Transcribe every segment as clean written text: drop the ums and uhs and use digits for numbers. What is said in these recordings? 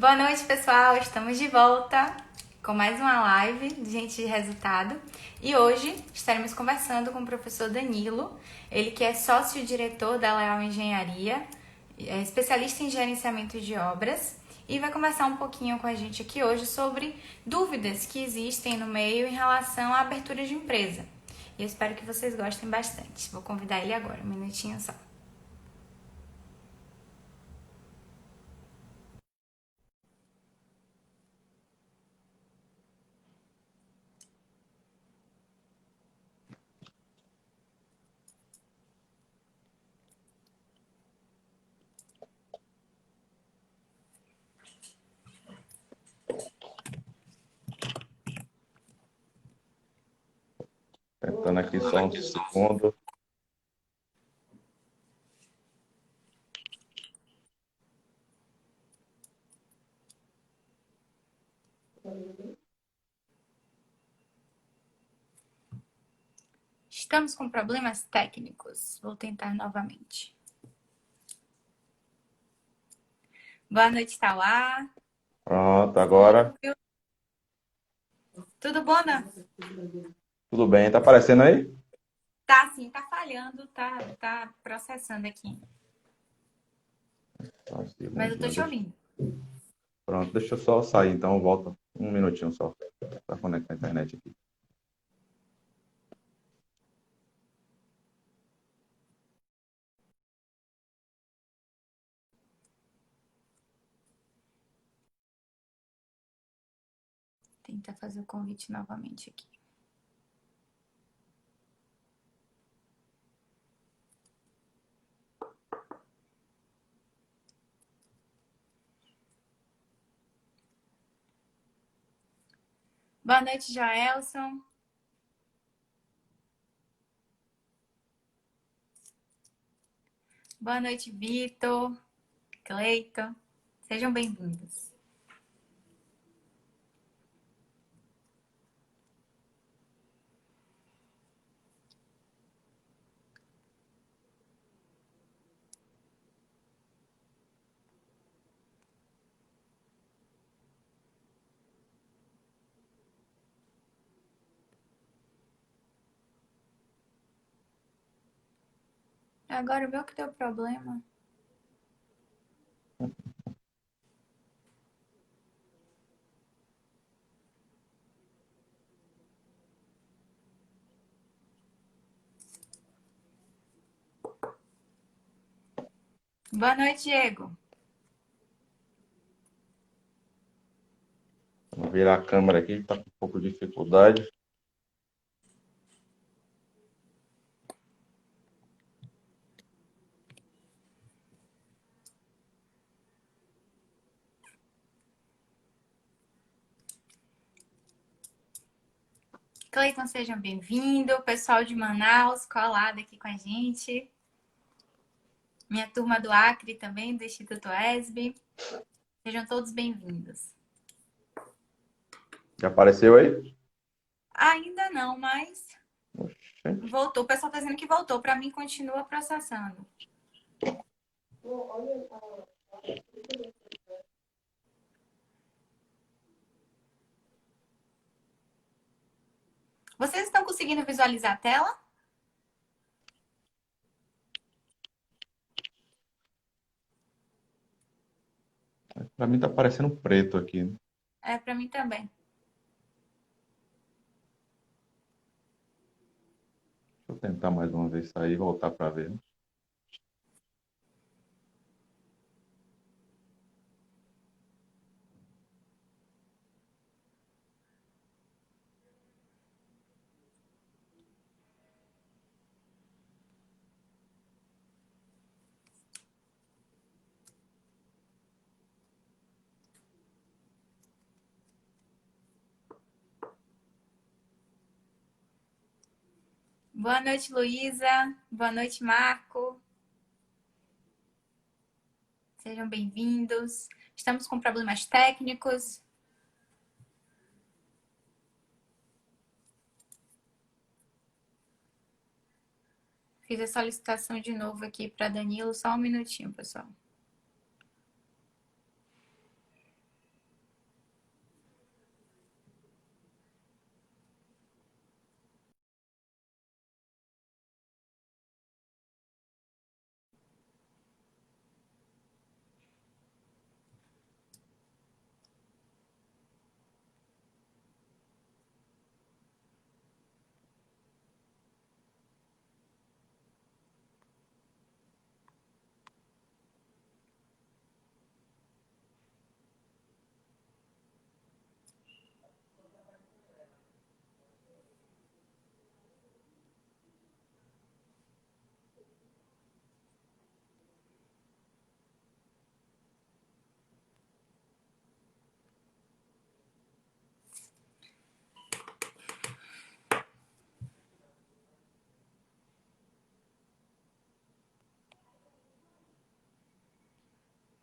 Boa noite, pessoal. Estamos de volta com mais uma live de Gente de Resultado. E hoje estaremos conversando com o professor Danilo, ele que é sócio-diretor da Leal Engenharia, é especialista em gerenciamento de obras, e vai conversar um pouquinho com a gente aqui hoje sobre dúvidas que existem no meio em relação à abertura de empresa. E eu espero que vocês gostem bastante. Vou convidar ele agora, um minutinho só. Tentando aqui só um segundo. Estamos com problemas técnicos. Vou tentar novamente. Boa noite, Tauá. Pronto, agora Tudo bom, Ana? tudo bem. Tá aparecendo aí? Tá sim, tá falhando, tá processando aqui. Só um Mas eu tô segundinho. te ouvindo. Pronto, deixa eu só sair, então volta um minutinho só para conectar a internet aqui. Tentar fazer o convite novamente aqui. Boa noite, Jaelson. Boa noite, Vitor, Cleiton. Sejam bem-vindos. Agora o meu que deu problema. Boa noite, Diego. Vou virar a câmera aqui, tá com um pouco de dificuldade. Cleiton, sejam bem-vindos. Pessoal de Manaus, colado aqui com a gente. Minha turma do Acre também, do Instituto ESB. Sejam todos bem-vindos. Já apareceu aí? Ainda não, mas Oxente. voltou. O pessoal está dizendo que voltou. Para mim, continua processando. Vocês estão conseguindo visualizar a tela? Para mim tá aparecendo preto aqui, né? É, para mim também. Deixa eu tentar mais uma vez sair e voltar para ver, né? Boa noite, Luísa. Boa noite, Marco. Sejam bem-vindos. Estamos com problemas técnicos. Fiz a solicitação de novo aqui para Danilo. Só um minutinho, pessoal.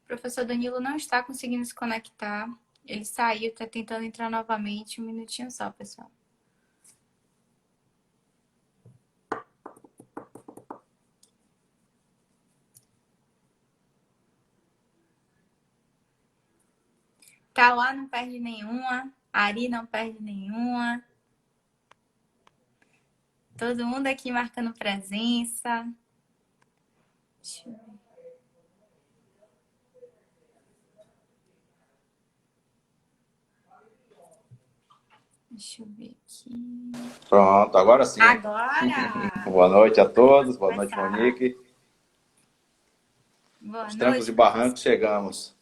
O professor Danilo não está conseguindo se conectar. Ele saiu, está tentando entrar novamente. Um minutinho só, pessoal. Tá lá, não perde nenhuma. Ari não perde nenhuma. Todo mundo aqui marcando presença. Deixa eu ver. Deixa eu ver aqui. Pronto, agora sim. Agora! Boa noite a todos, boa noite, Começar. Monique. Boa Os noite, trancos e professor. barrancos chegamos.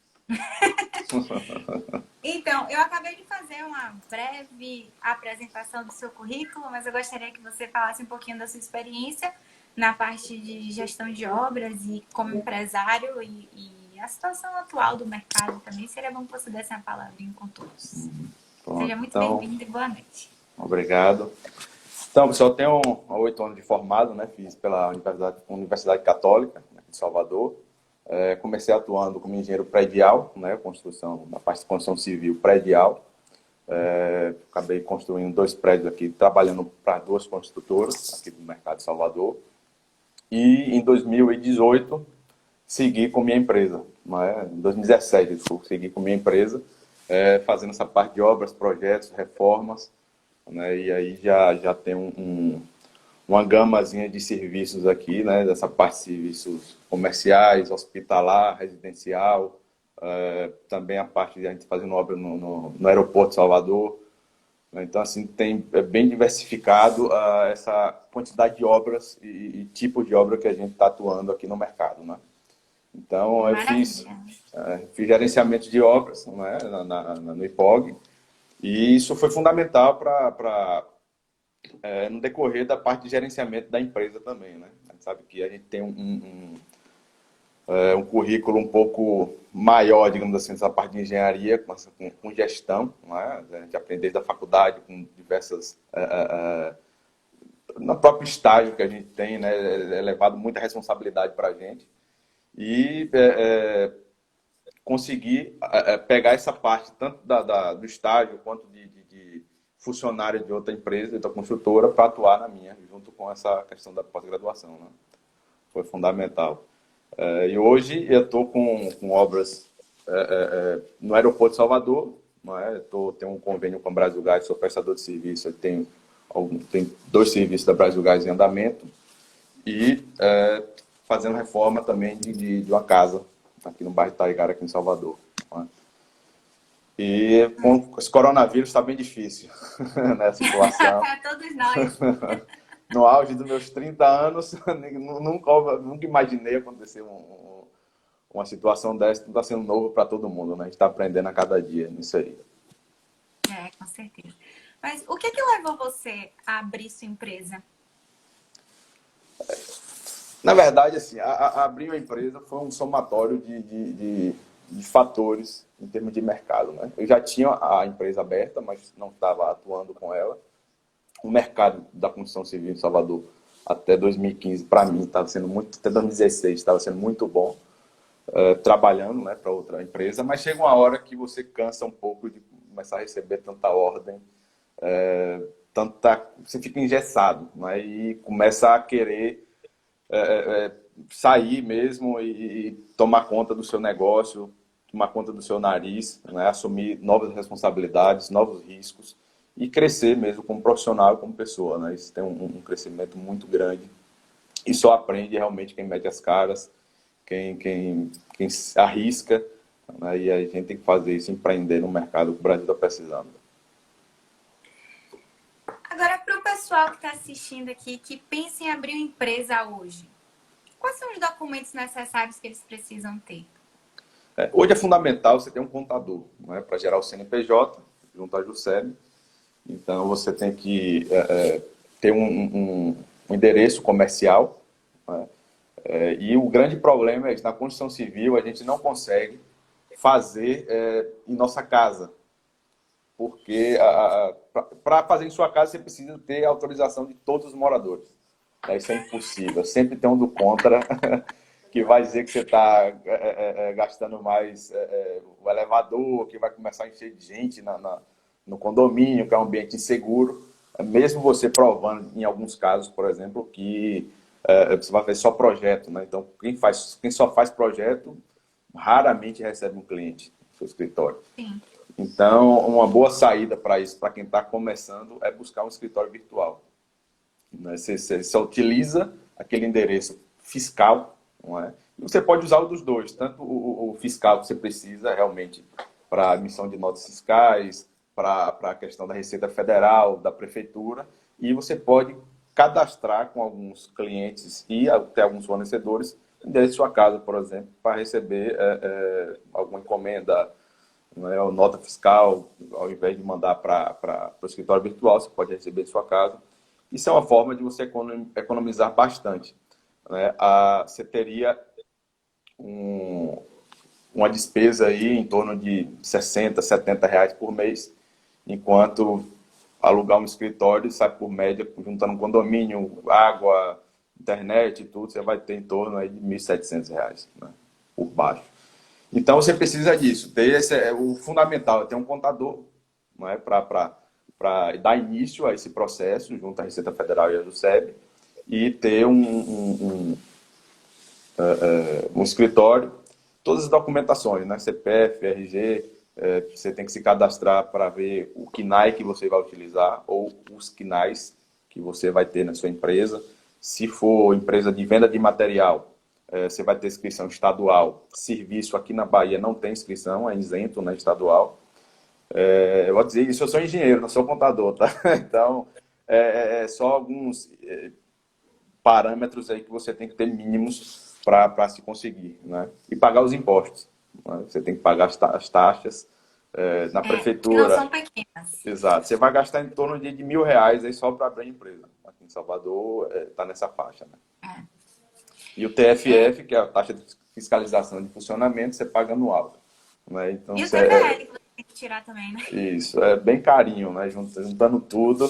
Então, eu acabei de fazer uma breve apresentação do seu currículo, mas eu gostaria que você falasse um pouquinho da sua experiência na parte de gestão de obras e como empresário e a situação atual do mercado também. Seria bom que você desse uma palavrinha com todos. Pronto, Seja muito então, bem-vindo e boa noite. obrigado. Então, pessoal, eu tenho 8 anos de formado, né? Fiz pela Universidade Católica, aqui de Salvador. Comecei atuando como engenheiro predial, né? Construção, na parte de construção civil predial. Acabei construindo 2 prédios aqui, trabalhando para 2 construtoras aqui do mercado de Salvador. E em 2018, segui com minha empresa. Né? Em 2017, desculpa, segui com minha empresa, fazendo essa parte de obras, projetos, reformas. Né? E aí já tem uma gamazinha de serviços aqui, né? Dessa parte de serviços comerciais, hospitalar, residencial, também a parte de a gente fazendo obra no aeroporto de Salvador. Então, assim, é bem diversificado essa quantidade de obras e tipos de obra que a gente está atuando aqui no mercado, né? Então, eu fiz gerenciamento de obras, né, no IPOG, e isso foi fundamental para no decorrer da parte de gerenciamento da empresa também, né? A gente sabe que a gente tem um currículo um pouco maior, digamos assim, nessa parte de engenharia, com gestão, né? A gente aprende desde a faculdade, com diversas... no próprio estágio que a gente tem, né? É levado muita responsabilidade para a gente. E conseguir pegar essa parte, tanto do estágio, quanto de funcionário de outra empresa, da construtora, para atuar na minha, junto com essa questão da pós-graduação, né? Foi fundamental. E hoje eu estou com obras no aeroporto de Salvador, né? Tenho um convênio com a Brasil Gás, sou prestador de serviço, tenho 2 serviços da Brasil Gás em andamento e fazendo reforma também de uma casa aqui no bairro Taigara, aqui em Salvador. Né? E com esse coronavírus está bem difícil nessa situação. Para todos nós. No auge dos meus 30 anos, nunca imaginei acontecer uma situação dessa. Está sendo novo para todo mundo, né? A gente está aprendendo a cada dia nisso aí. Com certeza. Mas o que levou você a abrir sua empresa? Na verdade, assim, abrir uma empresa foi um somatório de fatores em termos de mercado, né? Eu já tinha a empresa aberta, mas não estava atuando com ela. O mercado da construção civil em Salvador até 2015, para mim, estava sendo muito... Até 2016, estava sendo muito bom, trabalhando, né, para outra empresa, mas chega uma hora que você cansa um pouco de começar a receber tanta ordem, você fica engessado, né, e começa a querer sair mesmo e tomar conta do seu negócio, tomar conta do seu nariz, né, assumir novas responsabilidades, novos riscos e crescer mesmo como profissional e como pessoa, né? Isso tem um crescimento muito grande e só aprende realmente quem mete as caras, quem arrisca, né? E a gente tem que fazer isso, empreender no mercado que o Brasil está precisando. Agora, para o pessoal que está assistindo aqui, que pensa em abrir uma empresa hoje, quais são os documentos necessários que eles precisam ter? Hoje é fundamental você ter um contador, né, para gerar o CNPJ, junto à JUSEB. Então, você tem que ter um endereço comercial, né? E o grande problema é que na construção civil a gente não consegue fazer em nossa casa. Porque para fazer em sua casa você precisa ter autorização de todos os moradores. Isso é impossível. Sempre tem um do contra que vai dizer que você está gastando mais o elevador, que vai começar a encher de gente no condomínio, que é um ambiente inseguro. Mesmo você provando, em alguns casos, por exemplo, que você vai fazer só projeto, né? Então, quem só faz projeto raramente recebe um cliente no seu escritório. Sim. Então, uma boa saída para isso, para quem está começando, é buscar um escritório virtual. Né? Você só utiliza aquele endereço fiscal, não é? E você pode usar o dos dois, tanto o fiscal que você precisa realmente para a emissão de notas fiscais, para a questão da Receita Federal, da Prefeitura, e você pode cadastrar com alguns clientes e até alguns fornecedores desde sua casa, por exemplo, para receber alguma encomenda, né, ou nota fiscal, ao invés de mandar para o escritório virtual, você pode receber em sua casa. Isso é uma forma de você economizar bastante. Né? Você teria uma despesa aí em torno de 60, 70 reais por mês, enquanto alugar um escritório sai por média, juntando um condomínio, água, internet e tudo, você vai ter em torno aí de 1.700 reais, né, por baixo. Então você precisa disso. Esse é o fundamental, é ter um contador, não é, para dar início a esse processo junto à Receita Federal e a JUSEB, e ter um escritório, todas as documentações, né? CPF, RG, você tem que se cadastrar para ver o KNAI que você vai utilizar ou os KNAIs que você vai ter na sua empresa. Se for empresa de venda de material, você vai ter inscrição estadual. Serviço aqui na Bahia não tem inscrição, é isento, né, estadual. Eu vou dizer isso, eu sou engenheiro, não sou contador, tá? Então, só alguns parâmetros aí que você tem que ter mínimos para se conseguir, né? E pagar os impostos, né? Você tem que pagar as taxas na Que não prefeitura. são pequenas. Exato. Você vai gastar em torno de R$ 1.000 aí só para abrir a empresa. Aqui em Salvador está nessa faixa, né? E o TFF, que é a taxa de fiscalização de funcionamento, você paga anual. Né? Então, E o TPL que você tem que tirar também, né? isso, é bem carinho, né? Juntando tudo.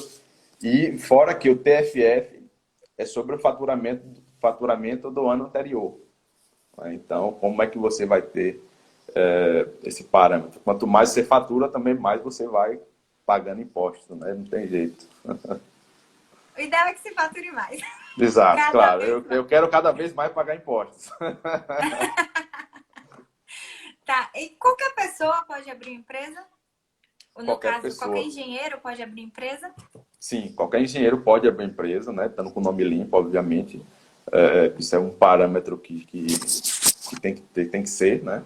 E fora que o TFF é sobre o faturamento do ano anterior. Né? Então, como é que você vai ter esse parâmetro? Quanto mais você fatura, também mais você vai pagando impostos, né? Não tem jeito. O ideal é que se fature mais. Exato, Cada claro. vez mais. Eu quero cada vez mais pagar impostos. Tá. E qualquer pessoa pode abrir empresa? Ou no Qualquer caso, pessoa. qualquer engenheiro pode abrir empresa? Sim, qualquer engenheiro pode abrir empresa, né? Estando com o nome limpo, obviamente. Isso é um parâmetro que tem que ser, né?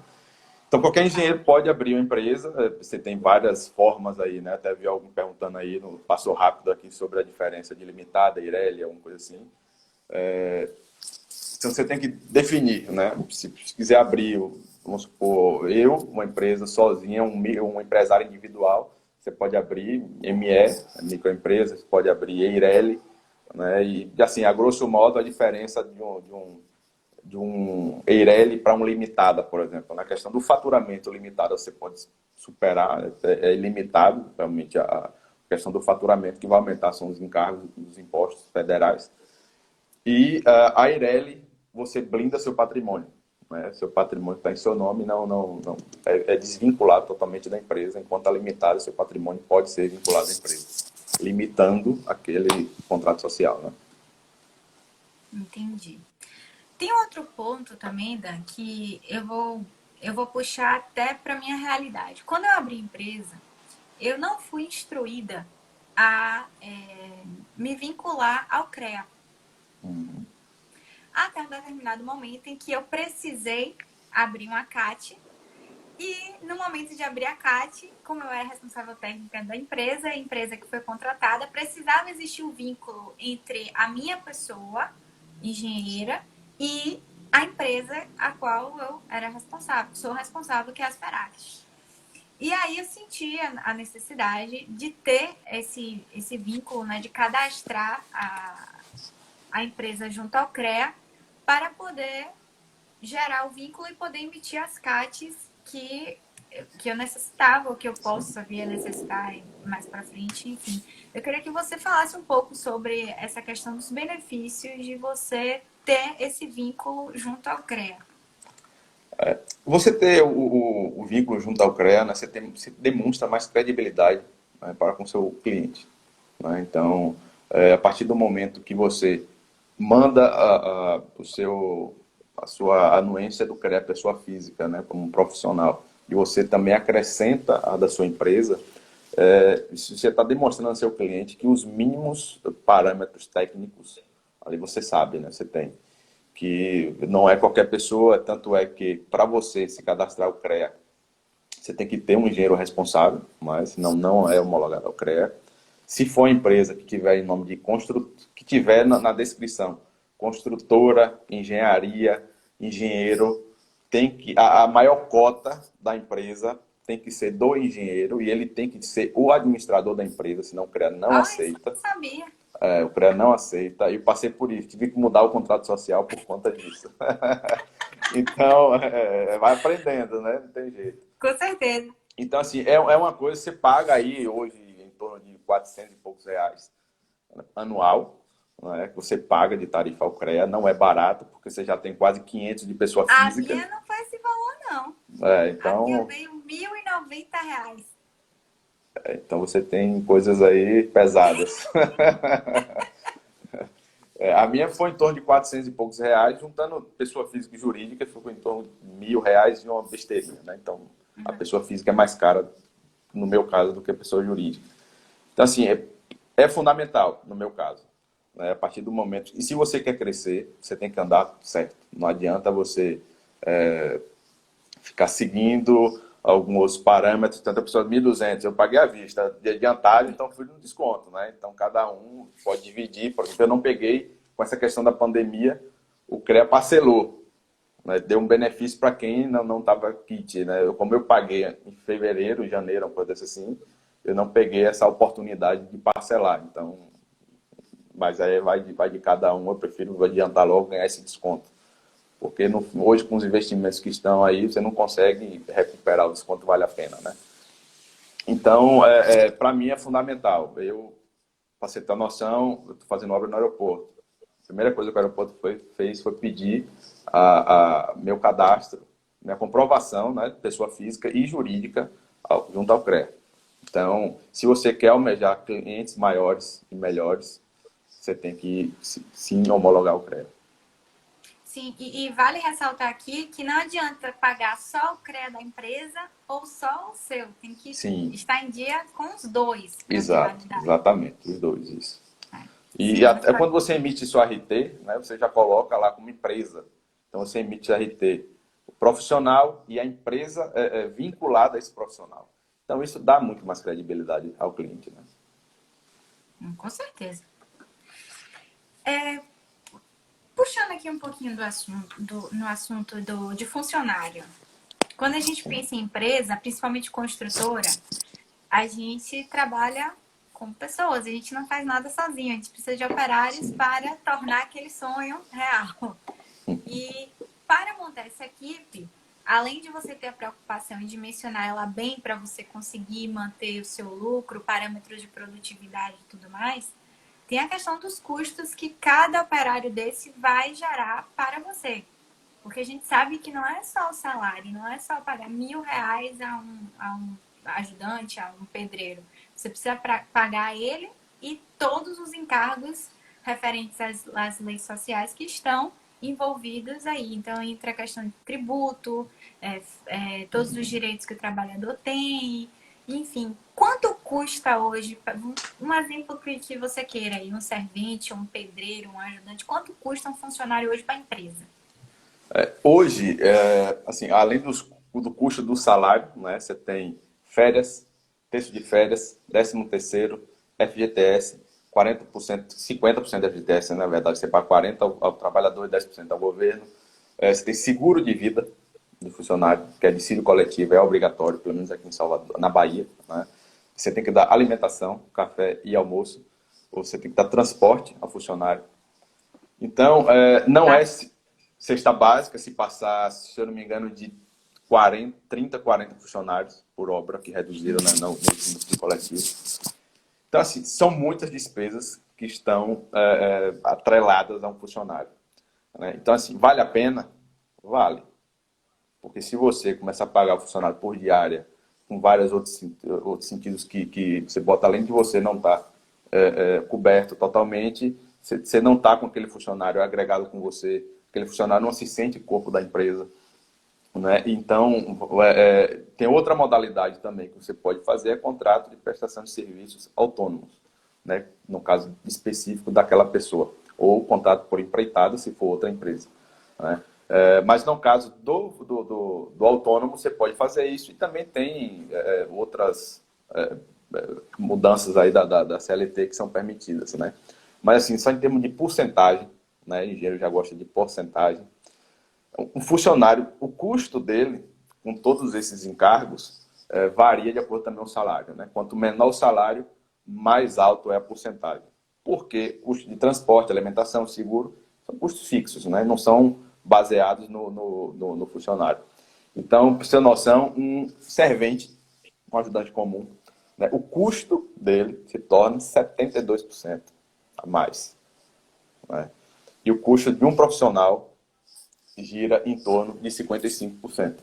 Então, qualquer engenheiro pode abrir uma empresa. Você tem várias formas aí, né? Até vi alguém perguntando aí, passou rápido aqui sobre a diferença de limitada, Eireli, alguma coisa assim. Então, você tem que definir, né? Se quiser abrir, vamos supor, uma empresa sozinha, um empresário individual, você pode abrir ME, microempresa, você pode abrir Eireli, né? E, assim, a grosso modo, a diferença de um Eireli para um limitada, por exemplo. Na questão do faturamento limitado, você pode superar, é ilimitado, realmente, a questão do faturamento que vai aumentar são os encargos dos impostos federais. E a Eireli, você blinda seu patrimônio. Né? Seu patrimônio está em seu nome, não é desvinculado totalmente da empresa, enquanto a limitada, seu patrimônio pode ser vinculado à empresa, limitando aquele contrato social. Né? Entendi. Tem outro ponto também, Dan, que eu vou puxar até para minha realidade. Quando eu abri empresa, eu não fui instruída a me vincular ao CREA. Até um determinado momento em que eu precisei abrir uma CAT. E no momento de abrir a CAT, como eu era responsável técnica da empresa, a empresa que foi contratada, precisava existir um vínculo entre a minha pessoa, engenheira, e a empresa a qual eu era responsável, sou responsável, que é a Asperact. E aí eu senti a necessidade de ter esse vínculo, né, de cadastrar a empresa junto ao CREA para poder gerar o vínculo e poder emitir as CATs que eu necessitava, ou que eu possa vir a necessitar mais para frente, enfim. Eu queria que você falasse um pouco sobre essa questão dos benefícios de você ter esse vínculo junto ao CREA? Você ter o vínculo junto ao CREA, né, você demonstra mais credibilidade, né, para com o seu cliente. Né? Então, a partir do momento que você manda a sua anuência do CREA, pessoa física, né, como um profissional, e você também acrescenta a da sua empresa, você está demonstrando ao seu cliente que os mínimos parâmetros técnicos, ali você sabe, né, você tem, que não é qualquer pessoa, tanto é que para você se cadastrar o CREA, você tem que ter um engenheiro responsável, mas não é homologado ao CREA. Se for uma empresa que tiver em nome de que tiver na descrição construtora, engenharia, engenheiro, tem que a maior cota da empresa tem que ser do engenheiro e ele tem que ser o administrador da empresa, senão o CREA não aceita. Isso eu não sabia. O CREA não aceita. E eu passei por isso, tive que mudar o contrato social por conta disso. Então, vai aprendendo, né? Não tem jeito. Com certeza. Então, assim, é uma coisa que você paga aí hoje em torno de 400 e poucos reais anual, né, que você paga de tarifa ao CREA. Não é barato, porque você já tem quase 500 de pessoa física. A minha não foi esse valor, não. Então, a minha veio R$ 1.090. Então você tem coisas aí pesadas. A minha foi em torno de 400 e poucos reais, juntando pessoa física e jurídica, ficou em torno de R$ 1.000 e uma besteirinha, né? Então, a pessoa física é mais cara, no meu caso, do que a pessoa jurídica. Então, assim, é fundamental, no meu caso, né? A partir do momento... E se você quer crescer, você tem que andar certo. Não adianta você ficar seguindo alguns parâmetros, tanto a pessoa de 1.200, eu paguei à vista de adiantado, então fui no desconto, né? Então cada um pode dividir, por exemplo, eu não peguei com essa questão da pandemia, o CREA parcelou, né? Deu um benefício para quem não estava kit, né? Como eu paguei em fevereiro, janeiro, uma coisa assim, eu não peguei essa oportunidade de parcelar, então, mas aí vai de cada um, eu prefiro adiantar logo, ganhar esse desconto. Porque hoje, com os investimentos que estão aí, você não consegue recuperar o desconto, vale a pena, né? Então, para mim é fundamental. Para você ter noção, eu estou fazendo obra no aeroporto. A primeira coisa que o aeroporto fez foi pedir meu cadastro, minha comprovação, né, pessoa física e jurídica, junto ao CREA. Então, se você quer almejar clientes maiores e melhores, você tem que, sim, homologar o CREA. Sim, e vale ressaltar aqui que não adianta pagar só o CREA da empresa ou só o seu. Tem que estar em dia com os dois. Exatamente, os dois, isso. E Sim, até quando você emite sua RT, né, você já coloca lá como empresa. Então você emite a RT, o profissional e a empresa vinculada a esse profissional. Então isso dá muito mais credibilidade ao cliente, né? Com certeza. Puxando aqui um pouquinho no assunto de funcionário. Quando a gente pensa em empresa, principalmente construtora, a gente trabalha com pessoas, a gente não faz nada sozinho, a gente precisa de operários para tornar aquele sonho real. E para montar essa equipe, além de você ter a preocupação em dimensionar ela bem para você conseguir manter o seu lucro, parâmetros de produtividade e tudo mais, tem a questão dos custos que cada operário desse vai gerar para você. Porque a gente sabe que não é só o salário, não é só pagar R$ 1.000 a um ajudante, a um pedreiro. Você precisa pagar ele e todos os encargos referentes às leis sociais que estão envolvidos aí. Então, entra a questão de tributo, todos os direitos que o trabalhador tem, enfim. Quanto custa hoje, um exemplo que você queira aí, um servente, um pedreiro, um ajudante, quanto custa um funcionário hoje para a empresa? Hoje, assim, além do custo do salário, né, você tem férias, terço de férias, 13º, FGTS, 40%, 50% da FGTS, na verdade, você paga 40% ao trabalhador e 10% ao governo. Você tem seguro de vida do funcionário, que é dissídio coletivo, é obrigatório, pelo menos aqui em Salvador, na Bahia, né? Você tem que dar alimentação, café e almoço, ou você tem que dar transporte ao funcionário. Então, não é cesta básica se passar, se eu não me engano, de 30, 40 funcionários por obra, que reduziram, né, no dissídio coletivo. Então, assim, são muitas despesas que estão atreladas a um funcionário. né? Então, assim, vale a pena? Vale. Porque se você começar a pagar o funcionário por diária, com vários outros sentidos que você bota, além de você não estar coberto totalmente, você não está com aquele funcionário agregado com você, aquele funcionário não se sente corpo da empresa. Né? Então, tem outra modalidade também que você pode fazer, é contrato de prestação de serviços autônomos, né? No caso específico daquela pessoa, ou contrato por empreitada, se for outra empresa. Né? Mas no caso do autônomo, você pode fazer isso, e também tem outras mudanças aí da CLT que são permitidas. Né? Mas assim, só em termos de porcentagem, né? Engenheiro já gosta de porcentagem. Um funcionário, o custo dele, com todos esses encargos, varia de acordo também com o salário. Né? Quanto menor o salário, mais alto é a porcentagem. Porque custo de transporte, alimentação, seguro, são custos fixos, né? Não são baseados no funcionário. Então, para você ter noção, um servente, um ajudante comum, né? O custo dele se torna 72% a mais. Né? E o custo de um profissional gira em torno de 55%.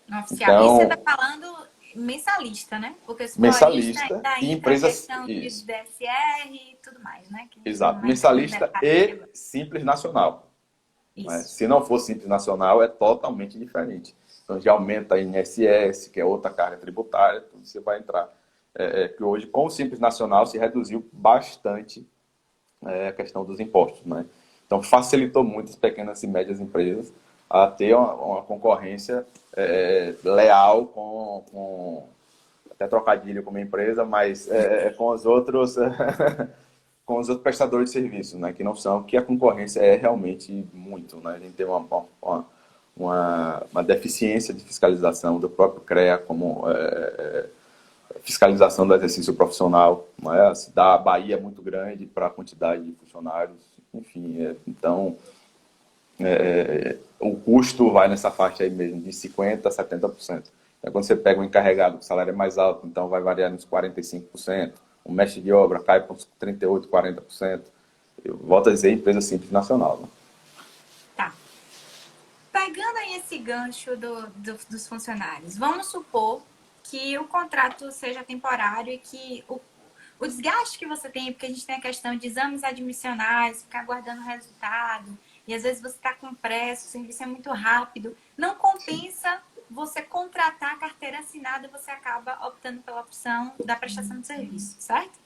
No oficial. Isso você está Então, falando mensalista, né? Porque os floristas mensalista ainda e entra a empresas. questão de Isso, DSR e tudo mais, né? Que são exato. mais Mensalista detalhes e agora. Simples Nacional. Né? Isso. Se não for Simples Nacional, é totalmente diferente. Então, já aumenta a INSS, que é outra carga tributária, tudo você vai entrar. Que hoje, com o Simples Nacional, se reduziu bastante a questão dos impostos. Né? Então, facilitou muito as pequenas e médias empresas a ter uma concorrência leal com até trocadilho com uma empresa, mas com os outros com os outros prestadores de serviços, né, que não são, que a concorrência é realmente muito, né, a gente tem uma deficiência de fiscalização do próprio CREA, como fiscalização do exercício profissional, né, a Bahia é muito grande para a quantidade de funcionários, enfim, então o custo vai nessa faixa aí mesmo, de 50% a 70%. Então, quando você pega um encarregado, o salário é mais alto, então vai variar nos 45%. Um mestre de obra cai para uns 38%, 40%. Eu volto a dizer, empresa simples nacional. Né? Tá. Pegando aí esse gancho dos funcionários, vamos supor que o contrato seja temporário e que o desgaste que você tem, porque a gente tem a questão de exames admissionais, ficar aguardando o resultado, e às vezes você está com pressa, o serviço é muito rápido, não compensa você contratar a carteira assinada, você acaba optando pela opção da prestação de serviço, certo?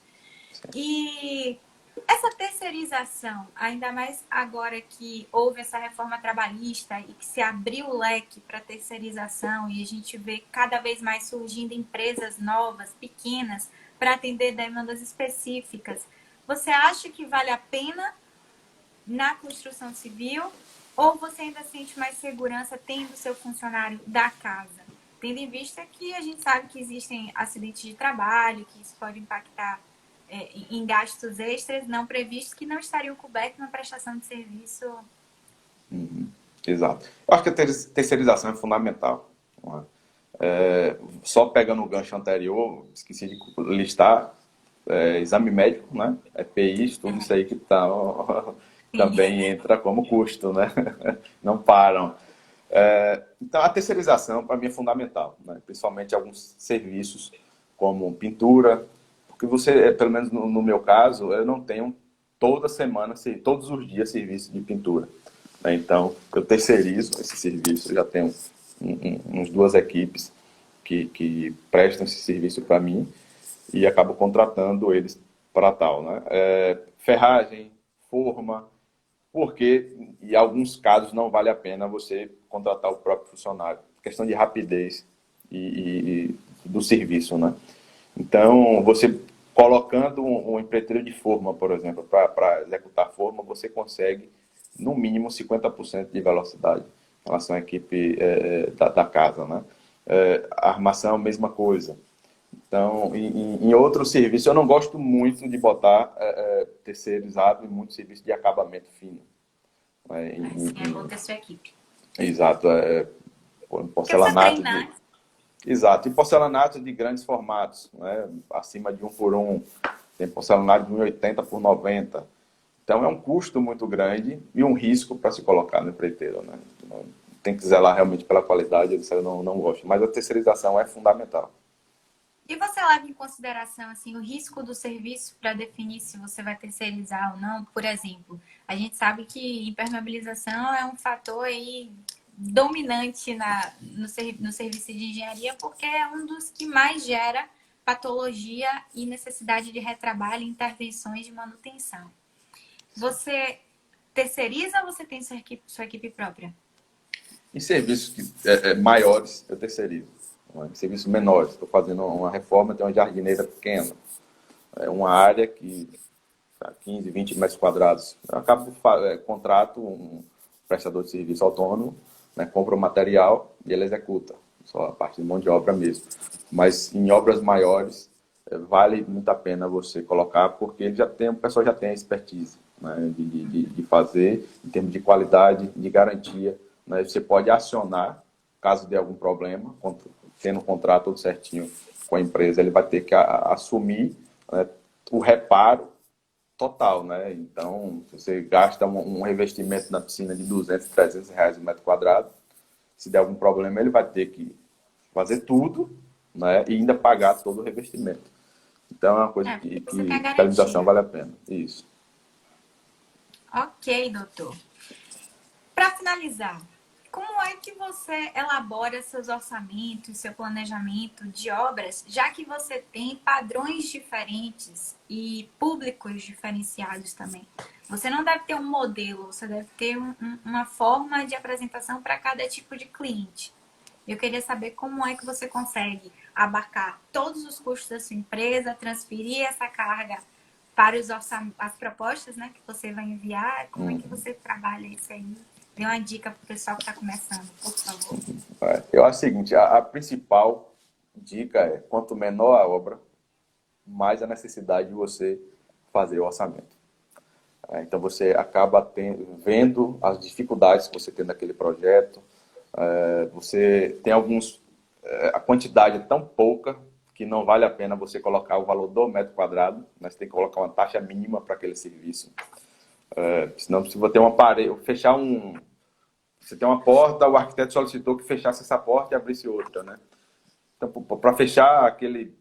E essa terceirização, ainda mais agora que houve essa reforma trabalhista e que se abriu o leque para terceirização e a gente vê cada vez mais surgindo empresas novas, pequenas, para atender demandas específicas. Você acha que vale a pena na construção civil ou você ainda sente mais segurança tendo seu funcionário da casa? Tendo em vista que a gente sabe que existem acidentes de trabalho, que isso pode impactar em gastos extras não previstos que não estariam cobertos na prestação de serviço. Exato. Eu acho que a terceirização é fundamental. Não é? Só pegando o gancho anterior, esqueci de listar, exame médico, né? EPIs, tudo isso aí que também entra como custo, né? Não param. Então, a terceirização, para mim, é fundamental, né? Principalmente alguns serviços, como pintura, porque você, pelo menos no meu caso, eu não tenho toda semana, todos os dias, serviço de pintura. Né? Então, eu terceirizo esse serviço, eu já tenho uns duas equipes que prestam esse serviço para mim e acabo contratando eles para tal. Né? Ferragem, forma, porque em alguns casos não vale a pena você contratar o próprio funcionário. Questão de rapidez e do serviço, né? Então, você colocando um empreiteiro de forma, por exemplo, para executar forma, você consegue no mínimo 50% de velocidade em relação à equipe da casa, né? A armação, mesma coisa. Então, em outros serviços, eu não gosto muito de botar terceirizado em muito serviço de acabamento fino. Né? Sim, é bom ter sua equipe. Exato. Porque você Porcelanato treina, de... né? Exato. E porcelanato de grandes formatos, né? Acima de 1 por 1. Tem porcelanato de 1,80 por 90. Então, é um custo muito grande e um risco para se colocar no empreiteiro, né? Tem que zelar realmente pela qualidade, isso eu não gosto. Mas a terceirização é fundamental. E você leva em consideração assim o risco do serviço para definir se você vai terceirizar ou não? Por exemplo, a gente sabe que impermeabilização é um fator aí dominante no serviço de engenharia porque é um dos que mais gera patologia e necessidade de retrabalho e intervenções de manutenção. Você terceiriza ou você tem sua equipe própria? Em serviços maiores, eu terceirizo. Em serviços menores, estou fazendo uma reforma, tem uma jardineira pequena. É uma área que tá, 15, 20 metros quadrados. Eu acabo contrato um prestador de serviço autônomo, né, compra o material e ele executa. Só a parte de mão de obra mesmo. Mas em obras maiores, vale muito a pena você colocar, porque o pessoal já tem a expertise, né, de fazer, em termos de qualidade, de garantia. Né, você pode acionar, caso dê algum problema, tendo um contrato todo certinho com a empresa, ele vai ter que assumir, né, o reparo total, né? Então, se você gasta um revestimento na piscina de 200, 300 reais o metro quadrado, se der algum problema, ele vai ter que fazer tudo, né? E ainda pagar todo o revestimento. Então, é uma coisa que Você tem a fiscalização garantia. vale a pena. Isso. Ok, doutor. Para finalizar, como é que você elabora seus orçamentos, seu planejamento de obras, já que você tem padrões diferentes e públicos diferenciados também? Você não deve ter um modelo, você deve ter uma forma de apresentação para cada tipo de cliente. Eu queria saber como é que você consegue abarcar todos os custos da sua empresa, transferir essa carga para as propostas, né, que você vai enviar. Como é que você trabalha isso aí? Dê uma dica para o pessoal que está começando, por favor. Eu acho o seguinte, a principal dica é, quanto menor a obra, mais a necessidade de você fazer o orçamento. Então, você acaba vendo as dificuldades que você tem naquele projeto. Você tem a quantidade é tão pouca que não vale a pena você colocar o valor do metro quadrado, mas tem que colocar uma taxa mínima para aquele serviço. Senão, se você ter uma parede, você tem uma porta, o arquiteto solicitou que fechasse essa porta e abrisse outra, né? Então, para fechar aquele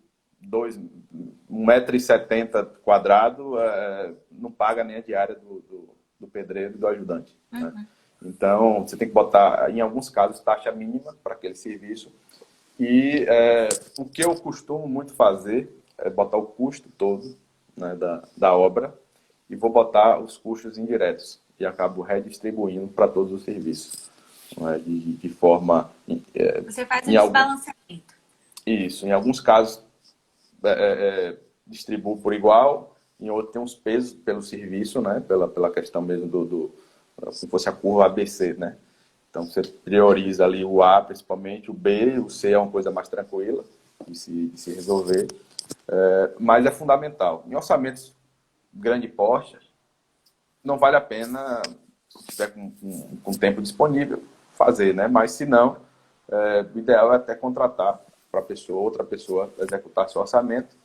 1,70 m quadrado, não paga nem a diária do pedreiro e do ajudante. Né? Então, você tem que botar, em alguns casos, taxa mínima para aquele serviço. E o que eu costumo muito fazer é botar o custo todo, né, da obra e vou botar os custos indiretos e acabo redistribuindo para todos os serviços. Né, de forma... Você faz um desbalanceamento. Isso, em alguns casos distribuo por igual, em outros tem uns pesos pelo serviço, né? Pela questão mesmo se fosse a curva ABC, né? Então você prioriza ali o A principalmente, o B, o C é uma coisa mais tranquila de se resolver, mas é fundamental. Em orçamentos grande porte, não vale a pena, se tiver com tempo disponível, fazer, né? Mas se não, o ideal é até contratar para outra pessoa executar seu orçamento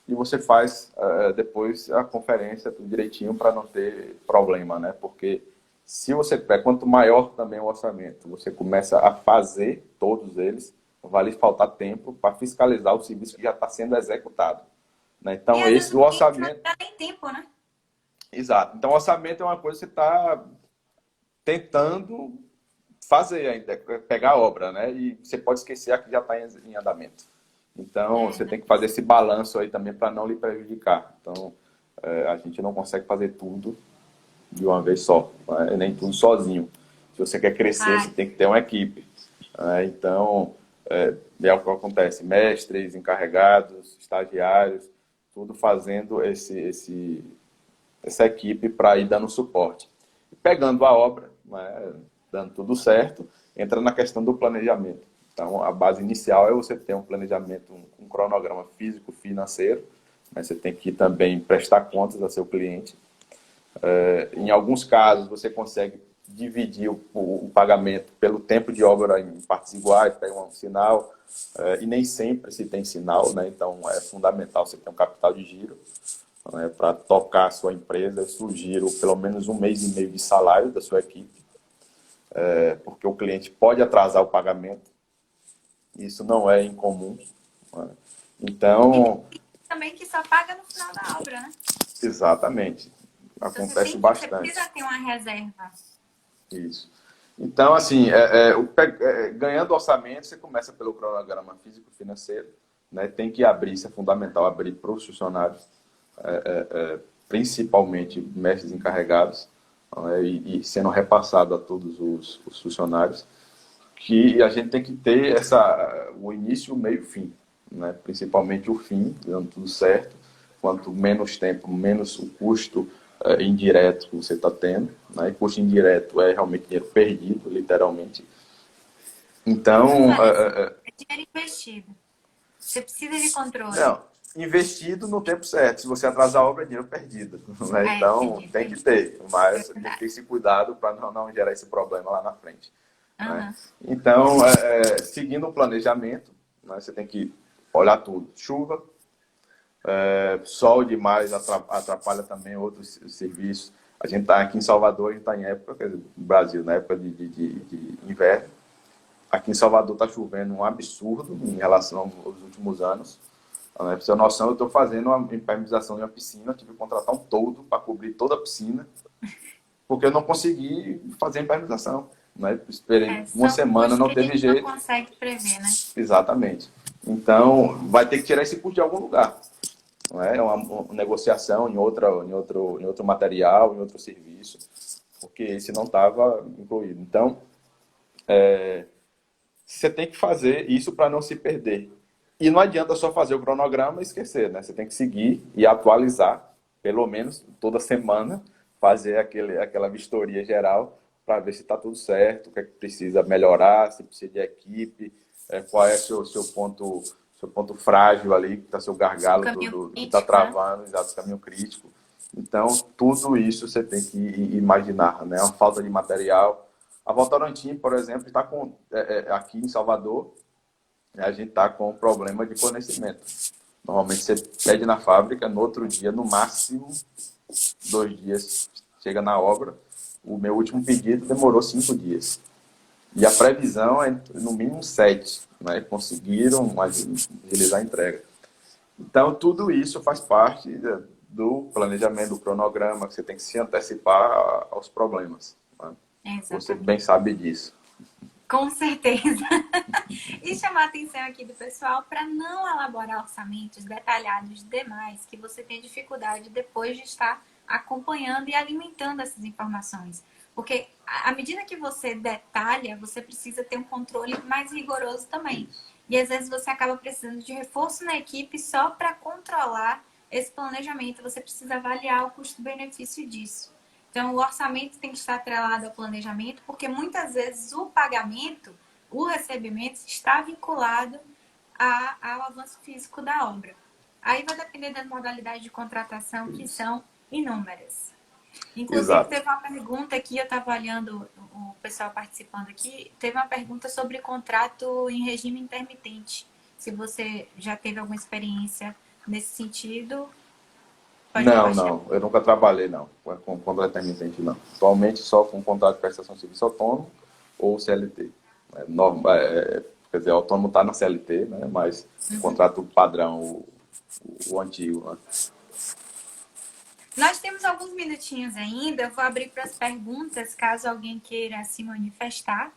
e você faz depois a conferência tudo direitinho para não ter problema, né? Porque se você quanto maior também o orçamento, você começa a fazer todos eles, vai lhe faltar tempo para fiscalizar o serviço que já está sendo executado. Né? Então, o orçamento... Não dá nem tempo, né? Exato. Então, o orçamento é uma coisa que você está tentando fazer ainda, pegar a obra, né? E você pode esquecer a que já está em andamento. Então, você tem que fazer esse balanço aí também para não lhe prejudicar. Então, a gente não consegue fazer tudo de uma vez só, né? Nem tudo sozinho. Se você quer crescer, você tem que ter uma equipe. Então, é o que acontece. Mestres, encarregados, estagiários, tudo fazendo essa equipe para ir dando suporte. Pegando a obra, né? Dando tudo certo, entra na questão do planejamento. Então, a base inicial é você ter um planejamento, um cronograma físico, financeiro, mas você tem que também prestar contas ao seu cliente. Em alguns casos, você consegue dividir o pagamento pelo tempo de obra em partes iguais, pega um sinal, e nem sempre se tem sinal, né? Então é fundamental você ter um capital de giro. né, para tocar a sua empresa, eu sugiro pelo menos 1 mês e meio de salário da sua equipe, porque o cliente pode atrasar o pagamento, isso não é incomum. Né? Então, E também que só paga no final da obra, né? exatamente, Então acontece você bastante. precisa ter uma reserva. Isso. Então, assim, ganhando orçamento, você começa pelo cronograma físico-financeiro, né? Tem que abrir, isso é fundamental, abrir para os funcionários, principalmente mestres encarregados, né? E sendo repassado a todos os funcionários, que a gente tem que ter o início, o meio e o fim, né? Principalmente o fim, dando tudo certo. Quanto menos tempo, menos o custo indireto que você está tendo, né? E custo indireto é realmente dinheiro perdido, literalmente. Então, É dinheiro investido. Você precisa de controle. não, investido no tempo certo. Se você atrasar a obra, é dinheiro perdido. Né? Então, Entendi, tem que entendi. ter, É mas tem que verdade. ter esse cuidado para não gerar esse problema lá na frente. Né? Aham. Então, seguindo o planejamento, né, você tem que olhar tudo. Chuva, sol demais atrapalha também outros serviços. A gente está aqui em Salvador, a gente está em época, quer dizer, no Brasil, na época de inverno. Aqui em Salvador está chovendo um absurdo em relação aos últimos anos. Né? Para você ter noção, eu estou fazendo uma impermeabilização de uma piscina, tive que contratar um toldo para cobrir toda a piscina, porque eu não consegui fazer a impermeabilização. Né? Esperei uma São semana, custos que não a teve gente não jeito. consegue prever, né? Exatamente. Então, vai ter que tirar esse custo de algum lugar. Não é uma negociação em outro material, em outro serviço, porque esse não estava incluído. Então, você tem que fazer isso para não se perder. E não adianta só fazer o cronograma e esquecer, né? Você tem que seguir e atualizar, pelo menos toda semana, fazer aquela vistoria geral para ver se está tudo certo, o que é que precisa melhorar, se precisa de equipe, qual é seu ponto frágil ali, que está seu O gargalo caminho do que está crítico, né? travando, exato, caminho crítico. Então, tudo isso você tem que imaginar, né? Uma falta de material. A Votorantim, por exemplo, está aqui em Salvador, a gente está com um problema de fornecimento. Normalmente você pede na fábrica, no outro dia, no máximo 2 dias, chega na obra. O meu último pedido demorou 5 dias. E a previsão é no mínimo 7. Né? Conseguiram agilizar a entrega. Então, tudo isso faz parte do planejamento, do cronograma, que você tem que se antecipar aos problemas. Né? Você bem Exatamente. sabe disso. Com certeza. E chamar a atenção aqui do pessoal para não elaborar orçamentos detalhados demais, que você tem dificuldade depois de estar acompanhando e alimentando essas informações. Porque à medida que você detalha, você precisa ter um controle mais rigoroso também. E às vezes você acaba precisando de reforço na equipe só para controlar esse planejamento. Você precisa avaliar o custo-benefício disso. Então, o orçamento tem que estar atrelado ao planejamento, porque muitas vezes o pagamento, o recebimento, está vinculado ao avanço físico da obra. Aí vai depender das modalidades de contratação, que são inúmeras. Inclusive, Exato. teve uma pergunta aqui, eu estava olhando o pessoal participando aqui, teve uma pergunta sobre contrato em regime intermitente. Se você já teve alguma experiência nesse sentido, pode Não, compartilhar. não. Eu nunca trabalhei, não, com contrato intermitente, não. Atualmente, só com contrato de prestação de serviço autônomo ou CLT. Quer dizer, o autônomo está na CLT, né? Mas o contrato padrão, o antigo. Né? Nós temos alguns minutinhos ainda, eu vou abrir para as perguntas, caso alguém queira se manifestar.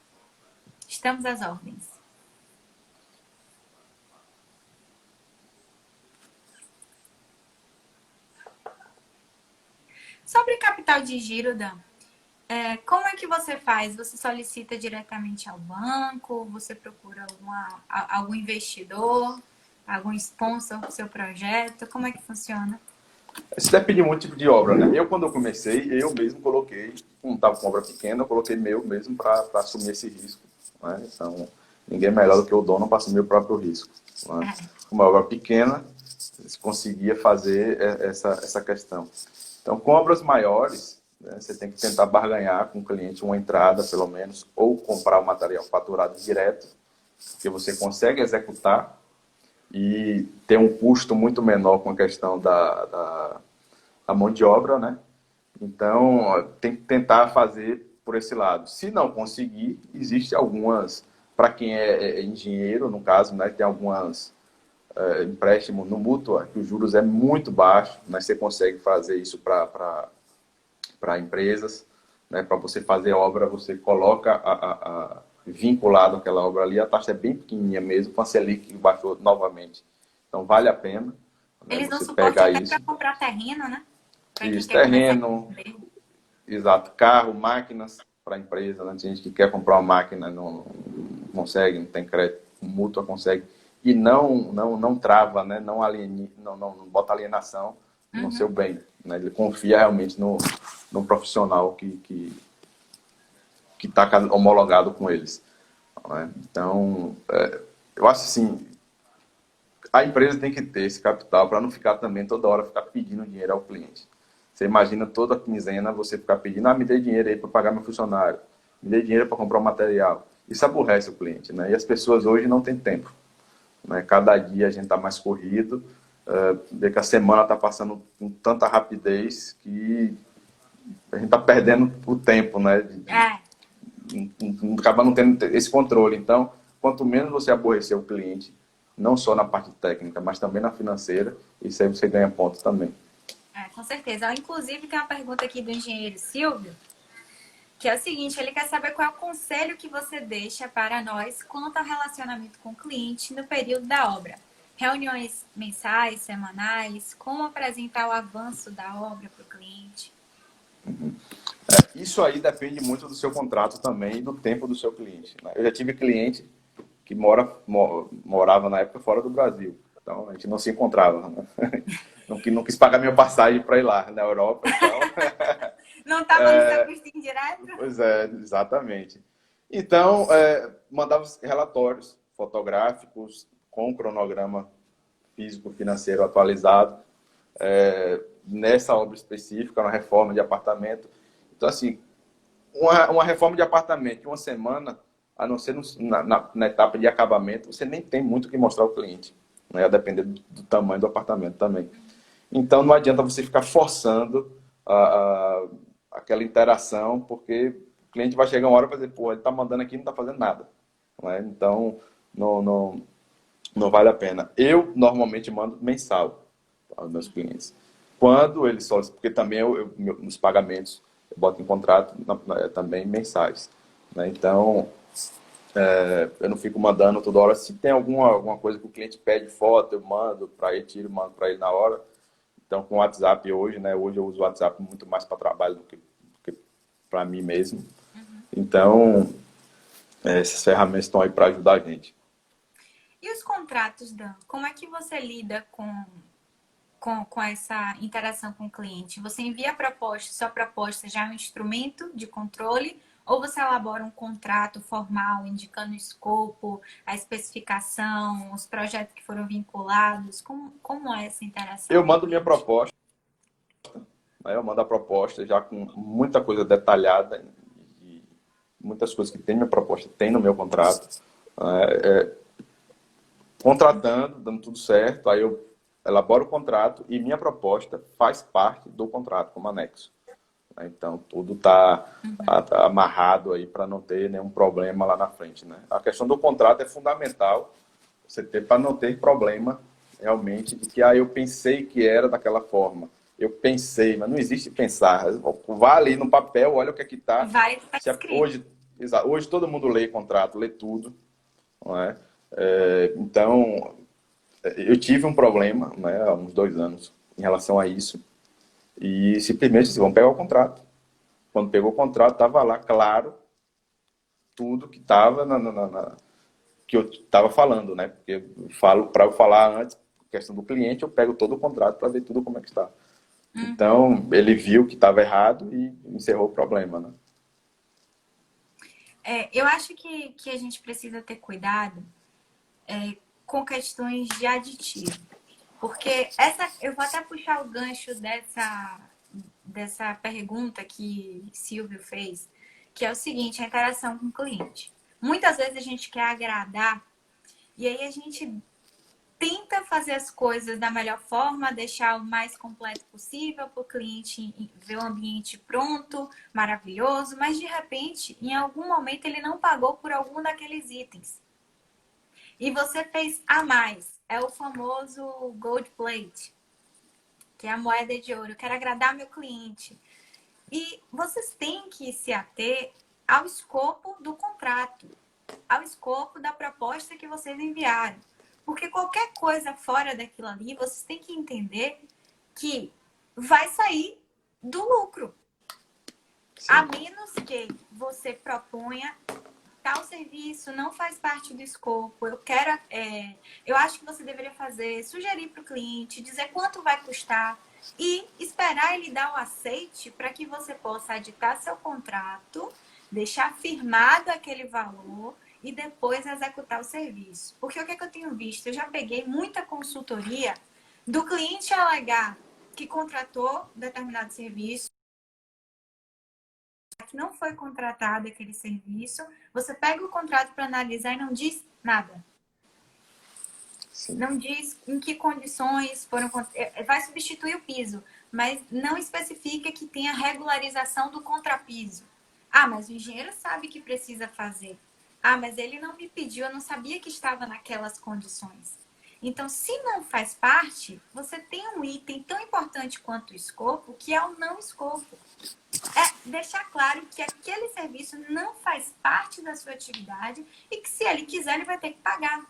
Estamos às ordens. Sobre capital de giro, Dan, como é que você faz? Você solicita diretamente ao banco? Você procura algum investidor? Algum sponsor para o seu projeto? Como é que funciona? Isso depende muito do tipo de obra, né? Quando eu comecei, eu mesmo coloquei, como estava com obra pequena, eu coloquei meu mesmo para assumir esse risco. Né? Então, ninguém melhor do que o dono para assumir o próprio risco. Né? Uma obra pequena, se conseguia fazer essa questão. Então, com obras maiores, né, você tem que tentar barganhar com o cliente uma entrada, pelo menos, ou comprar o material faturado direto, porque você consegue executar e ter um custo muito menor com a questão a mão de obra, né? Então, tem que tentar fazer por esse lado. Se não conseguir, existe algumas, para quem é engenheiro, no caso, né, tem algumas empréstimos no Mútua, que os juros é muito baixo, mas você consegue fazer isso para empresas, né, para você fazer obra, você coloca vinculado àquela obra ali, a taxa é bem pequenininha mesmo, com a Selic que baixou novamente. Então, vale a pena, né, Eles dão você suporte pegar até para isso. comprar terreno, né? Para quem Isso, quer começar a terreno, empreender. exato, carro, máquinas para a empresa, né? Tem gente que quer comprar uma máquina, não consegue, não tem crédito, mútua consegue, e não trava, né? Não bota alienação no seu Uhum. bem, né? Ele confia realmente no profissional que está homologado com eles, né? Então, eu acho assim, a empresa tem que ter esse capital para não ficar também toda hora ficar pedindo dinheiro ao cliente. Você imagina toda a quinzena você ficar pedindo, me dê dinheiro aí para pagar meu funcionário, me dê dinheiro para comprar um material. Isso aborrece o cliente, né? E as pessoas hoje não têm tempo, né? Cada dia a gente está mais corrido, vê que a semana está passando com tanta rapidez que a gente está perdendo o tempo, né? É, Acaba não tendo esse controle. Então, quanto menos você aborrecer o cliente, não só na parte técnica, mas também na financeira, isso aí você ganha pontos também. com certeza. Inclusive, tem uma pergunta aqui do engenheiro Silvio, que é o seguinte, ele quer saber qual é o conselho que você deixa para nós quanto ao relacionamento com o cliente no período da obra. Reuniões mensais, semanais, como apresentar o avanço da obra para o cliente. Isso aí depende muito do seu contrato também e do tempo do seu cliente, né? Eu já tive cliente que morava na época fora do Brasil, então a gente não se encontrava, né? Não quis pagar minha passagem para ir lá na Europa, então Não estava no seu custo indireto? pois é, exatamente. Então, mandava relatórios fotográficos com cronograma físico-financeiro atualizado, nessa obra específica, uma reforma de apartamento. Então, assim, uma reforma de apartamento de uma semana, a não ser na etapa de acabamento, você nem tem muito o que mostrar ao cliente, né? A depender do tamanho do apartamento também. Então, não adianta você ficar forçando aquela interação, porque o cliente vai chegar uma hora e vai dizer, pô, ele está mandando aqui e não está fazendo nada. Né? Então, não, não, não vale a pena. Eu, normalmente, mando mensal aos meus clientes. Quando eles solicitam, porque também nos pagamentos eu boto em contrato também mensais. Né? Então, eu não fico mandando toda hora. Se tem alguma coisa que o cliente pede foto, eu mando para ele, tiro, mando para ele na hora. Então, com o WhatsApp hoje, né? Hoje eu uso o WhatsApp muito mais para trabalho do que para mim mesmo. Então, essas ferramentas estão aí para ajudar a gente. E os contratos, Dan? Como é que você lida com essa interação com o cliente? Você envia a proposta, sua proposta já é um instrumento de controle, ou você elabora um contrato formal indicando o escopo, a especificação, os projetos que foram vinculados? Como é essa interação Eu com o mando minha cliente? proposta, né? Eu mando a proposta já com muita coisa detalhada e muitas coisas que tem minha proposta, tem no meu contrato. Contratando, dando tudo certo, aí eu elaboro o contrato e minha proposta faz parte do contrato como anexo. Então, tudo está amarrado aí para não ter nenhum problema lá na frente. Né? A questão do contrato é fundamental você ter para não ter problema realmente de que eu pensei que era daquela forma. Eu pensei, mas não existe pensar. Vá ali no papel, olha o que é que está. Vai estar escrito. Hoje todo mundo lê contrato, lê tudo. Não é? Então, eu tive um problema, né, há uns 2 anos em relação a isso. E simplesmente disse, vamos pegar o contrato. Quando pegou o contrato, estava lá, claro, tudo que estava que eu estava falando, né? Porque para eu falar antes, questão do cliente, eu pego todo o contrato para ver tudo como é que está. Então, ele viu que estava errado e encerrou o problema, né? Eu acho que a gente precisa ter cuidado com questões de aditivo. Porque eu vou até puxar o gancho dessa pergunta que Silvio fez, que é o seguinte, a interação com o cliente. Muitas vezes a gente quer agradar e aí a gente tenta fazer as coisas da melhor forma, deixar o mais completo possível para o cliente ver o ambiente pronto, maravilhoso, mas de repente, em algum momento, ele não pagou por algum daqueles itens. E você fez a mais. É o famoso gold plate, que é a moeda de ouro. Eu quero agradar meu cliente. E vocês têm que se ater ao escopo do contrato, ao escopo da proposta que vocês enviaram. Porque qualquer coisa fora daquilo ali, vocês têm que entender que vai sair do lucro. Sim. A menos que você proponha tal serviço não faz parte do escopo. Eu acho que você deveria fazer, sugerir para o cliente, dizer quanto vai custar e esperar ele dar o aceite para que você possa aditar seu contrato, deixar firmado aquele valor e depois executar o serviço. Porque o que eu tenho visto? Eu já peguei muita consultoria do cliente alegar que contratou determinado serviço, que não foi contratado aquele serviço, você pega o contrato para analisar e não diz nada. Sim. Não diz em que condições foram... Vai substituir o piso, mas não especifica que tenha regularização do contrapiso. Ah, mas o engenheiro sabe que precisa fazer. Ah, mas ele não me pediu, eu não sabia que estava naquelas condições. Então, se não faz parte, você tem um item tão importante quanto o escopo, que é o não escopo. É deixar claro que aquele serviço não faz parte da sua atividade e que se ele quiser, ele vai ter que pagar.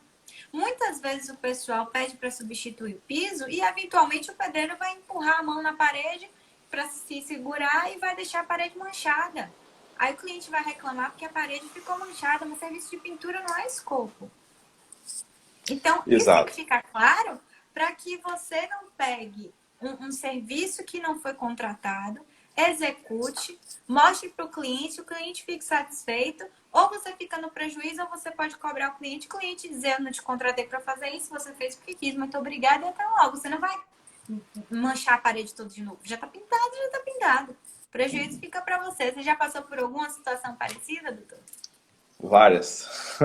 Muitas vezes o pessoal pede para substituir o piso e, eventualmente, o pedreiro vai empurrar a mão na parede para se segurar e vai deixar a parede manchada. Aí o cliente vai reclamar porque a parede ficou manchada, mas serviço de pintura não é escopo. Então, isso tem que ficar claro para que você não pegue um serviço que não foi contratado, execute, mostre para o cliente fique satisfeito, ou você fica no prejuízo, ou você pode cobrar o cliente dizer, eu não te contratei para fazer isso, você fez porque quis, muito obrigada e até logo. Você não vai manchar a parede toda de novo. Já está pintado, já está pintado. O prejuízo fica para você. Você já passou por alguma situação parecida, doutor? Várias.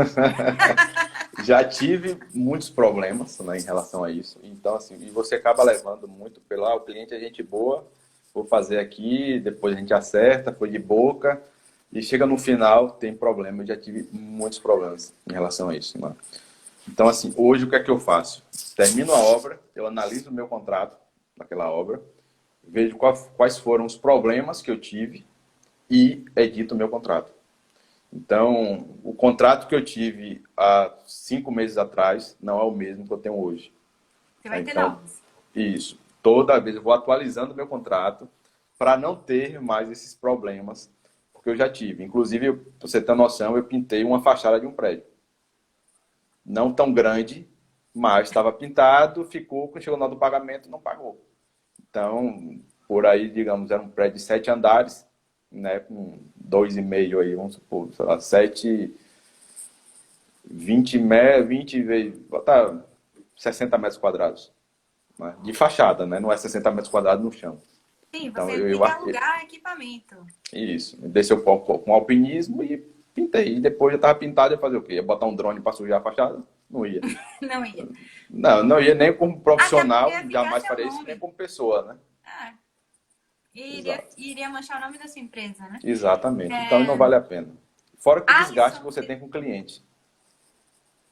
Já tive muitos problemas, né, em relação a isso. Então, assim, e você acaba levando muito pelo o cliente é gente boa, vou fazer aqui, depois a gente acerta, foi de boca, e chega no final, tem problema. Eu já tive muitos problemas em relação a isso, né? Então, assim, hoje o que é que eu faço? Termino a obra, eu analiso o meu contrato naquela obra, vejo quais foram os problemas que eu tive e edito o meu contrato. Então, o contrato que eu tive há 5 meses atrás não é o mesmo que eu tenho hoje. Você vai ter novos. Isso. Toda vez eu vou atualizando o meu contrato para não ter mais esses problemas, porque eu já tive. Inclusive, pra você ter noção, eu pintei uma fachada de um prédio. Não tão grande, mas estava pintado, ficou, quando chegou na hora do pagamento, não pagou. Então, por aí, digamos, era um prédio de 7 andares, né, com 2,5 aí, vamos supor, sei lá, 7, 20 vezes, botar 60 metros quadrados, né, de fachada, né, não é 60 metros quadrados no chão. Sim, então, você tem que alugar equipamento. Isso, desceu com alpinismo e pintei, e depois já estava pintado, ia fazer o quê? Ia botar um drone para sujar a fachada? Não ia. Não ia. Não ia nem como profissional, jamais faria isso, nome. nem como pessoa, né? E iria manchar o nome da sua empresa, né? Exatamente. Então não vale a pena. Fora que o desgaste que você tem com o cliente.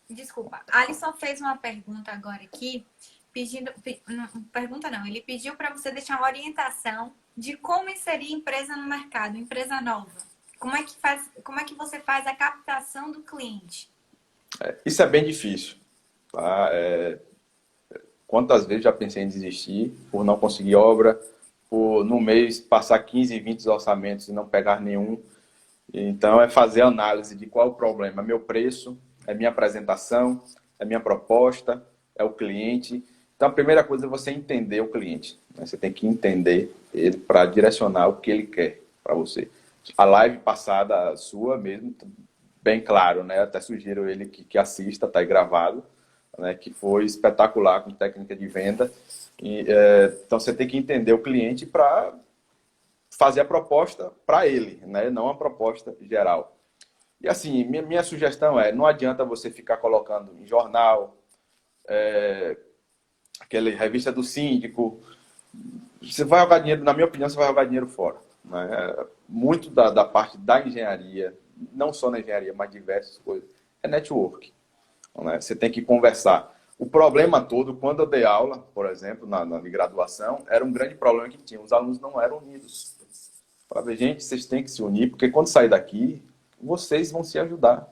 Desculpa. Alisson fez uma pergunta agora aqui, pedindo... Pergunta não, ele pediu para você deixar uma orientação de como inserir empresa no mercado, empresa nova. Como é que você faz a captação do cliente? Isso é bem difícil. Tá? Quantas vezes já pensei em desistir por não conseguir obra, por no mês passar 15, 20 orçamentos e não pegar nenhum. Então é fazer análise de qual é o problema. É meu preço, é minha apresentação, é minha proposta, é o cliente. Então a primeira coisa é você entender o cliente. Você tem que entender ele para direcionar o que ele quer para você. A live passada sua mesmo, bem claro, né? Até sugiro ele que assista, está aí gravado, né? Que foi espetacular com técnica de venda. Então você tem que entender o cliente para fazer a proposta para ele, né? Não a proposta geral. E assim, minha sugestão não adianta você ficar colocando em jornal, aquela revista do síndico. Você vai jogar dinheiro, na minha opinião, você vai jogar dinheiro fora. Né? Muito da parte da engenharia, não só na engenharia, mas diversas coisas, é network. Né? Você tem que conversar. O problema todo, quando eu dei aula, por exemplo, na graduação, era um grande problema que tinha. Os alunos não eram unidos. Eu falava, gente, vocês têm que se unir, porque quando sair daqui, vocês vão se ajudar.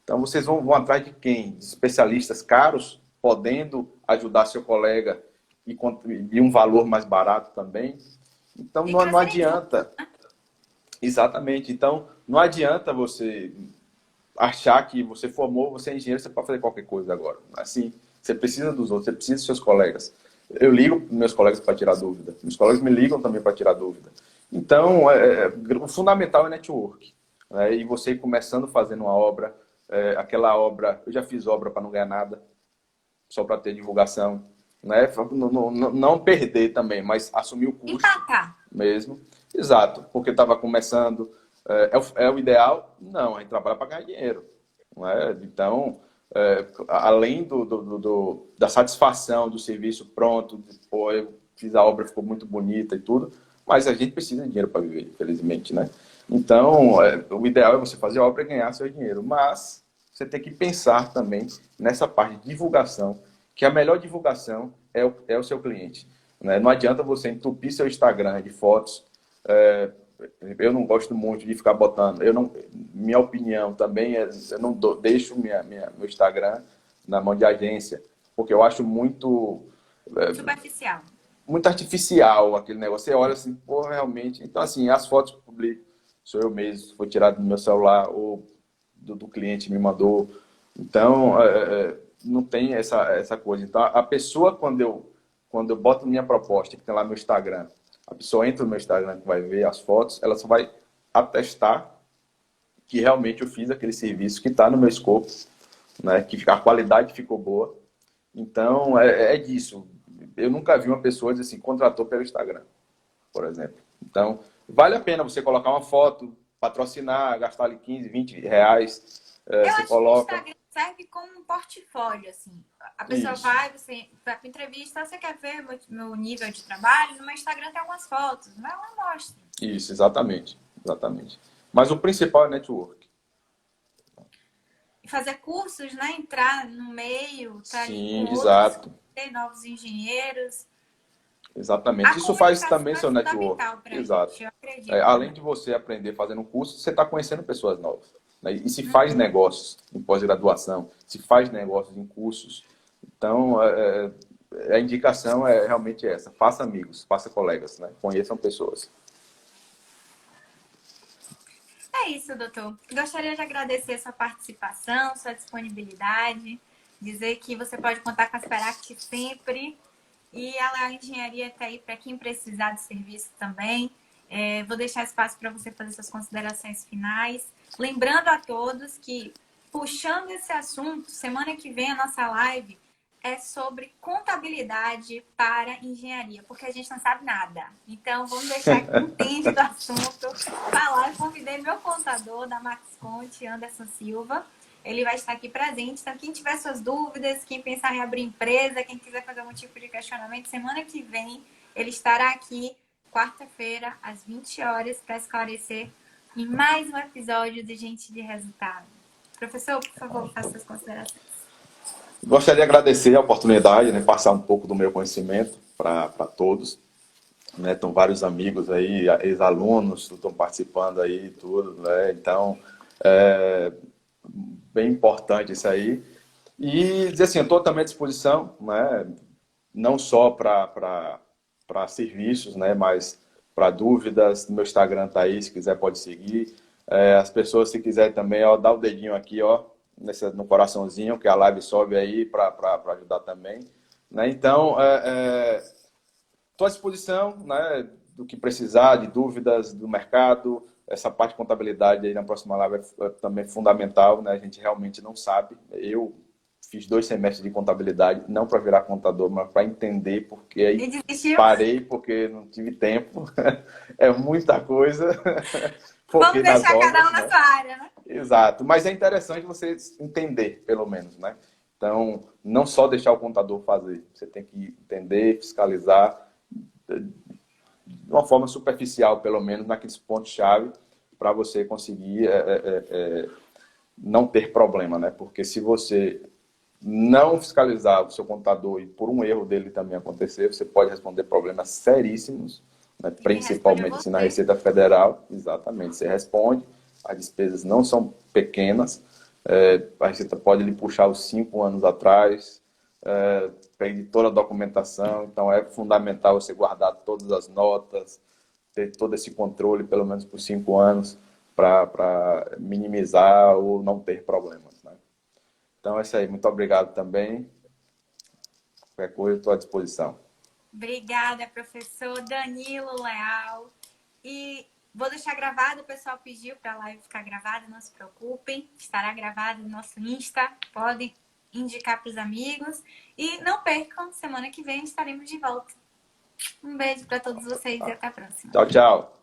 Então, vocês vão atrás de quem? De especialistas caros, podendo ajudar seu colega e um valor mais barato também. Então, não adianta. Exatamente. Então, não adianta você achar que você formou, você é engenheiro, você pode fazer qualquer coisa agora. Assim, você precisa dos outros, você precisa dos seus colegas. Eu ligo para meus colegas para tirar dúvida. Meus colegas me ligam também para tirar dúvida. Então, o fundamental é network. Né? E você começando fazendo uma obra, aquela obra, eu já fiz obra para não ganhar nada, só para ter divulgação. Né? Não perder também, mas assumir o custo mesmo. Exato, porque estava começando. É o ideal? Não, a gente trabalha para ganhar dinheiro. Não é? Então, além da satisfação do serviço pronto, pô, eu fiz a obra, ficou muito bonita e tudo, mas a gente precisa de dinheiro para viver, infelizmente, né? Então, o ideal é você fazer a obra e ganhar seu dinheiro, mas você tem que pensar também nessa parte de divulgação, que a melhor divulgação é o seu cliente. Né? Não adianta você entupir seu Instagram de fotos. Eu não gosto muito de ficar botando. Minha opinião também eu não deixo meu Instagram na mão de agência, porque eu acho muito superficial, muito artificial aquele negócio. Você olha assim, pô, realmente. Então, assim, as fotos que publico sou eu mesmo, foi tirado do meu celular ou do cliente me mandou. Então, não tem essa coisa. Então, a pessoa, quando eu boto minha proposta, que tem lá no Instagram, a pessoa entra no meu Instagram, que vai ver as fotos, ela só vai atestar que realmente eu fiz aquele serviço que está no meu escopo, né? Que a qualidade ficou boa. Então, é disso. Eu nunca vi uma pessoa dizer assim, contratou pelo Instagram, por exemplo. Então, vale a pena você colocar uma foto, patrocinar, gastar ali 15, 20 reais. Eu você acho coloca... que o Instagram serve como um portfólio, assim. A pessoa você vai para entrevista, você quer ver meu nível de trabalho, no meu Instagram tem algumas fotos, mas ela mostra. Isso, exatamente. Mas o principal é network. E fazer cursos, né? Entrar no meio, tá ali com exato. Ter novos engenheiros. Exatamente. Isso faz também seu network. Exato. Gente, eu acredito. Além de você aprender fazendo um curso, você está conhecendo pessoas novas. Né? E se faz negócios em pós-graduação, se faz negócios em cursos. Então, a indicação é realmente essa. Faça amigos, faça colegas, né? Conheçam pessoas. É isso, doutor. Gostaria de agradecer a sua participação, sua disponibilidade, dizer que você pode contar com a Asperact sempre. E a engenharia está aí para quem precisar de serviço também. Vou deixar espaço para você fazer suas considerações finais. Lembrando a todos que, puxando esse assunto, semana que vem a nossa live é sobre contabilidade para engenharia, porque a gente não sabe nada. Então, vamos deixar quem entende do assunto falar. Eu convidei meu contador da Max Conte, Anderson Silva. Ele vai estar aqui presente. Então, quem tiver suas dúvidas, quem pensar em abrir empresa, quem quiser fazer algum tipo de questionamento, semana que vem ele estará aqui, quarta-feira, às 20 horas, para esclarecer em mais um episódio de Gente de Resultado. Professor, por favor, faça suas considerações. Gostaria de agradecer a oportunidade, né, passar um pouco do meu conhecimento para todos. Né, estão vários amigos aí, ex-alunos, estão participando aí, tudo, né? Então, bem importante isso aí. E dizer assim, eu estou também à disposição, né, não só para serviços, né, mas para dúvidas. No meu Instagram está aí, se quiser pode seguir. As pessoas, se quiserem também, ó, dá o dedinho aqui, ó, no coraçãozinho, que a live sobe aí para ajudar também. Né? Então, estou à disposição, né, do que precisar, de dúvidas do mercado. Essa parte de contabilidade aí na próxima live é também fundamental, né? A gente realmente não sabe. Eu fiz 2 semestres de contabilidade, não para virar contador, mas para entender, porque aí parei, porque não tive tempo. É muita coisa. Vamos deixar cada um na sua área, né? Exato. Mas é interessante você entender, pelo menos, né? Então, não só deixar o contador fazer, você tem que entender, fiscalizar de uma forma superficial, pelo menos, naqueles pontos-chave, para você conseguir não ter problema, né? Porque se você não fiscalizar o seu contador e por um erro dele também acontecer, você pode responder problemas seríssimos, né? Principalmente assim, na Receita Federal. Exatamente, você responde, as despesas não são pequenas, a Receita pode lhe puxar os 5 anos atrás, pedir toda a documentação, então é fundamental você guardar todas as notas, ter todo esse controle, pelo menos por 5 anos, para minimizar ou não ter problemas, né? Então é isso aí, muito obrigado também. Qualquer coisa, estou à disposição. Obrigada, professor Danilo Leal. E vou deixar gravado, o pessoal pediu para a live ficar gravada, não se preocupem, estará gravado no nosso Insta, podem indicar para os amigos. E não percam, semana que vem estaremos de volta. Um beijo para todos vocês e até a próxima. Tchau, tchau.